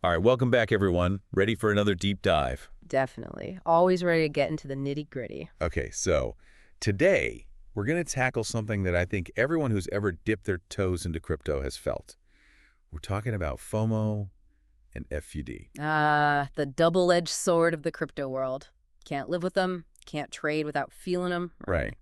All right, welcome back, everyone. Ready for another deep dive? Definitely. Always ready to get into the nitty-gritty. Okay, so today we're going to tackle something that I think everyone who's ever dipped their toes into crypto has felt. We're talking about FOMO and FUD. Ah, the double-edged sword of the crypto world. Can't live with them, can't trade without feeling them. Right.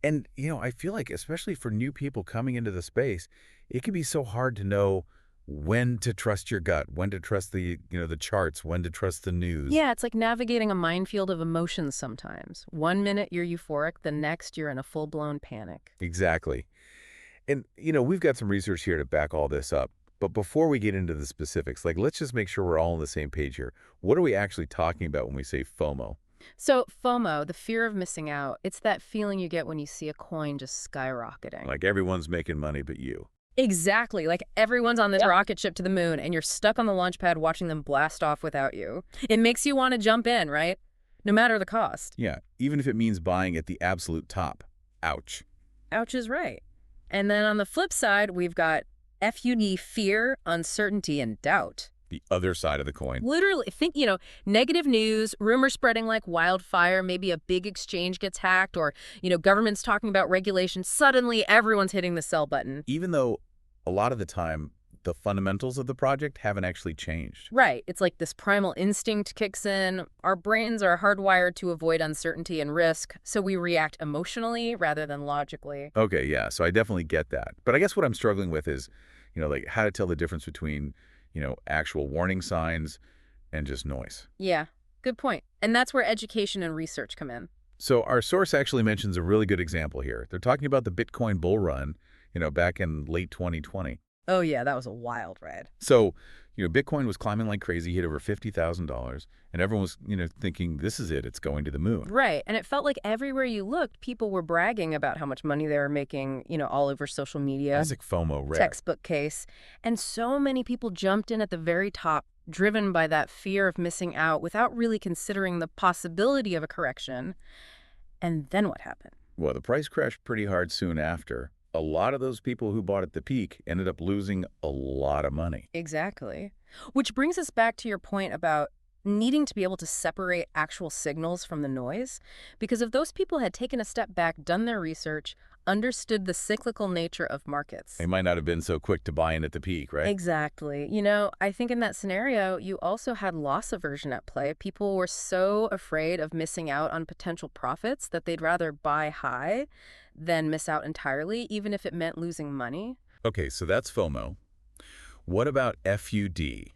And, I feel like especially for new people coming into the space, it can be so hard to know when to trust your gut, when to trust the charts, when to trust the news. Yeah, it's like navigating a minefield of emotions sometimes. One minute you're euphoric, the next you're in a full-blown panic. Exactly. And, we've got some research here to back all this up. But before we get into the specifics, let's just make sure we're all on the same page here. What are we actually talking about when we say FOMO? So FOMO, the fear of missing out, it's that feeling you get when you see a coin just skyrocketing. Like everyone's making money but you. Exactly. Like everyone's on this rocket ship to the moon and you're stuck on the launch pad watching them blast off without you. It makes you want to jump in, right? No matter the cost. Yeah, even if it means buying at the absolute top. Ouch. Ouch is right. And then on the flip side, we've got FUD, fear, uncertainty, and doubt. The other side of the coin. Literally, think, negative news, rumors spreading like wildfire, maybe a big exchange gets hacked, or, governments talking about regulations. Suddenly, everyone's hitting the sell button. Even though a lot of the time, the fundamentals of the project haven't actually changed. Right. It's like this primal instinct kicks in. Our brains are hardwired to avoid uncertainty and risk, so we react emotionally rather than logically. Okay, yeah, so I definitely get that. But I guess what I'm struggling with is, how to tell the difference between, actual warning signs and just noise. Yeah, good point. And that's where education and research come in. So our source actually mentions a really good example here. They're talking about the Bitcoin bull run, back in late 2020. Oh yeah, that was a wild ride. So, Bitcoin was climbing like crazy, hit over $50,000, and everyone was, thinking, this is it, it's going to the moon. Right, and it felt like everywhere you looked, people were bragging about how much money they were making, all over social media. Classic FOMO rare. Textbook case. And so many people jumped in at the very top, driven by that fear of missing out without really considering the possibility of a correction. And then what happened? Well, the price crashed pretty hard soon after. A lot of those people who bought at the peak ended up losing a lot of money. Exactly. Which brings us back to your point about needing to be able to separate actual signals from the noise. Because if those people had taken a step back, done their research, understood the cyclical nature of markets. They might not have been so quick to buy in at the peak, right? Exactly. I think in that scenario, you also had loss aversion at play. People were so afraid of missing out on potential profits that they'd rather buy high than miss out entirely, even if it meant losing money. Okay, so that's FOMO. What about FUD?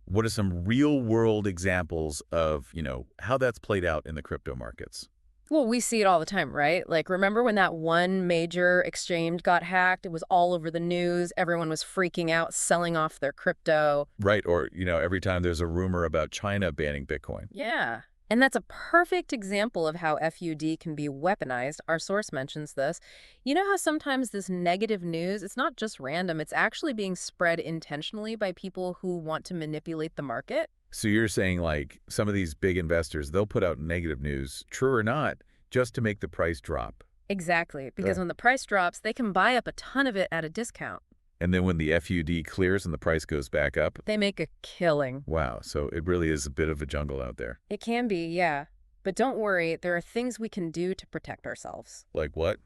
What are some real-world examples of, how that's played out in the crypto markets? Well, we see it all the time, right? Like, remember when that one major exchange got hacked? It was all over the news. Everyone was freaking out, selling off their crypto. Right, or, every time there's a rumor about China banning Bitcoin. Yeah. And that's a perfect example of how FUD can be weaponized. Our source mentions this. You know how sometimes this negative news, it's not just random, it's actually being spread intentionally by people who want to manipulate the market? So you're saying, some of these big investors, they'll put out negative news, true or not, just to make the price drop. Exactly, because Right. when the price drops, they can buy up a ton of it at a discount. And then when the FUD clears and the price goes back up, They make a killing. wow, so it really is a bit of a jungle out there. It can be, yeah. But don't worry, there are things we can do to protect ourselves. Like what?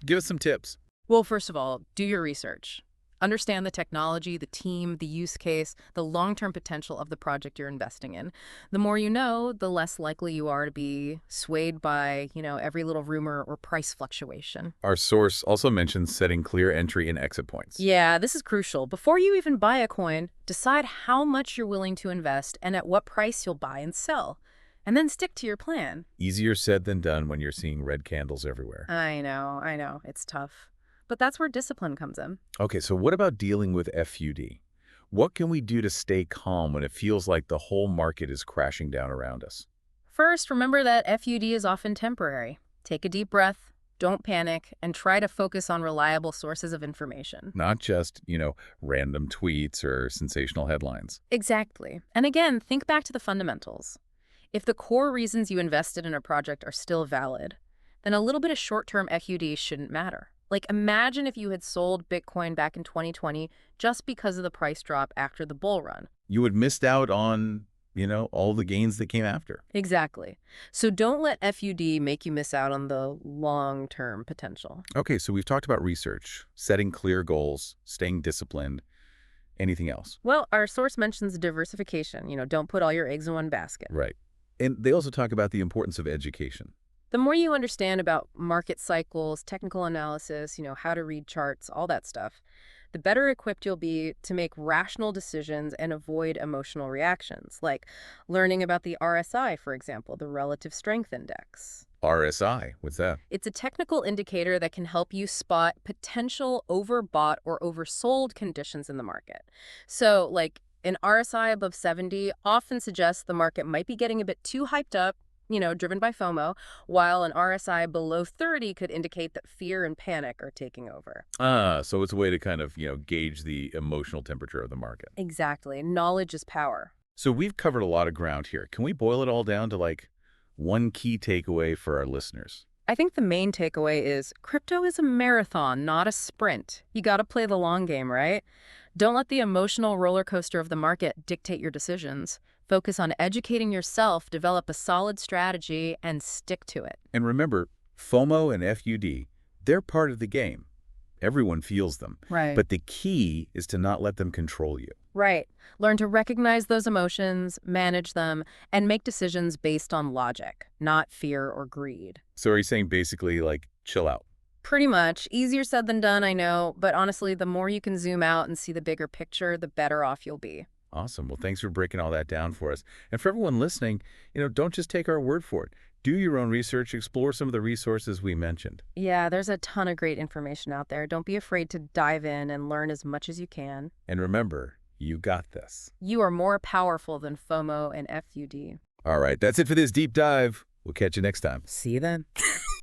Give us some tips. Well, first of all, do your research. Understand the technology, the team, the use case, the long-term potential of the project you're investing in. The more you know, the less likely you are to be swayed by, every little rumor or price fluctuation. Our source also mentions setting clear entry and exit points. Yeah, this is crucial. Before you even buy a coin, decide how much you're willing to invest and at what price you'll buy and sell. And then stick to your plan. Easier said than done when you're seeing red candles everywhere. I know. It's tough. But that's where discipline comes in. Okay, so what about dealing with FUD? What can we do to stay calm when it feels like the whole market is crashing down around us? First, remember that FUD is often temporary. Take a deep breath, don't panic, and try to focus on reliable sources of information. Not just, random tweets or sensational headlines. Exactly. And again, think back to the fundamentals. If the core reasons you invested in a project are still valid, then a little bit of short-term FUD shouldn't matter. Like, imagine if you had sold Bitcoin back in 2020 just because of the price drop after the bull run. you would missed out on, all the gains that came after. Exactly. So don't let FUD make you miss out on the long-term potential. Okay, so we've talked about research, setting clear goals, staying disciplined. Anything else? Well, our source mentions diversification. Don't put all your eggs in one basket. Right. And they also talk about the importance of education. The more you understand about market cycles, technical analysis, how to read charts, all that stuff, the better equipped you'll be to make rational decisions and avoid emotional reactions, like learning about the RSI, for example, the Relative Strength Index. RSI, what's that? It's a technical indicator that can help you spot potential overbought or oversold conditions in the market. So, like, an RSI above 70 often suggests the market might be getting a bit too hyped up, driven by FOMO, while an RSI below 30 could indicate that fear and panic are taking over. So it's a way to kind of, gauge the emotional temperature of the market. Exactly. Knowledge is power. So we've covered a lot of ground here. Can we boil it all down to like one key takeaway for our listeners? I think the main takeaway is crypto is a marathon, not a sprint. You got to play the long game, right? Don't let the emotional roller coaster of the market dictate your decisions. Focus on educating yourself, develop a solid strategy, and stick to it. And remember, FOMO and FUD, they're part of the game. Everyone feels them. Right. But the key is to not let them control you. Right. Learn to recognize those emotions, manage them, and make decisions based on logic, not fear or greed. So are you saying basically like chill out? Pretty much. Easier said than done, I know, but honestly, the more you can zoom out and see the bigger picture, the better off you'll be. Awesome. Well, thanks for breaking all that down for us. And for everyone listening, don't just take our word for it. Do your own research, explore some of the resources we mentioned. Yeah, there's a ton of great information out there. Don't be afraid to dive in and learn as much as you can. And remember, you got this. You are more powerful than FOMO and FUD. All right, that's it for this deep dive. We'll catch you next time. See you then.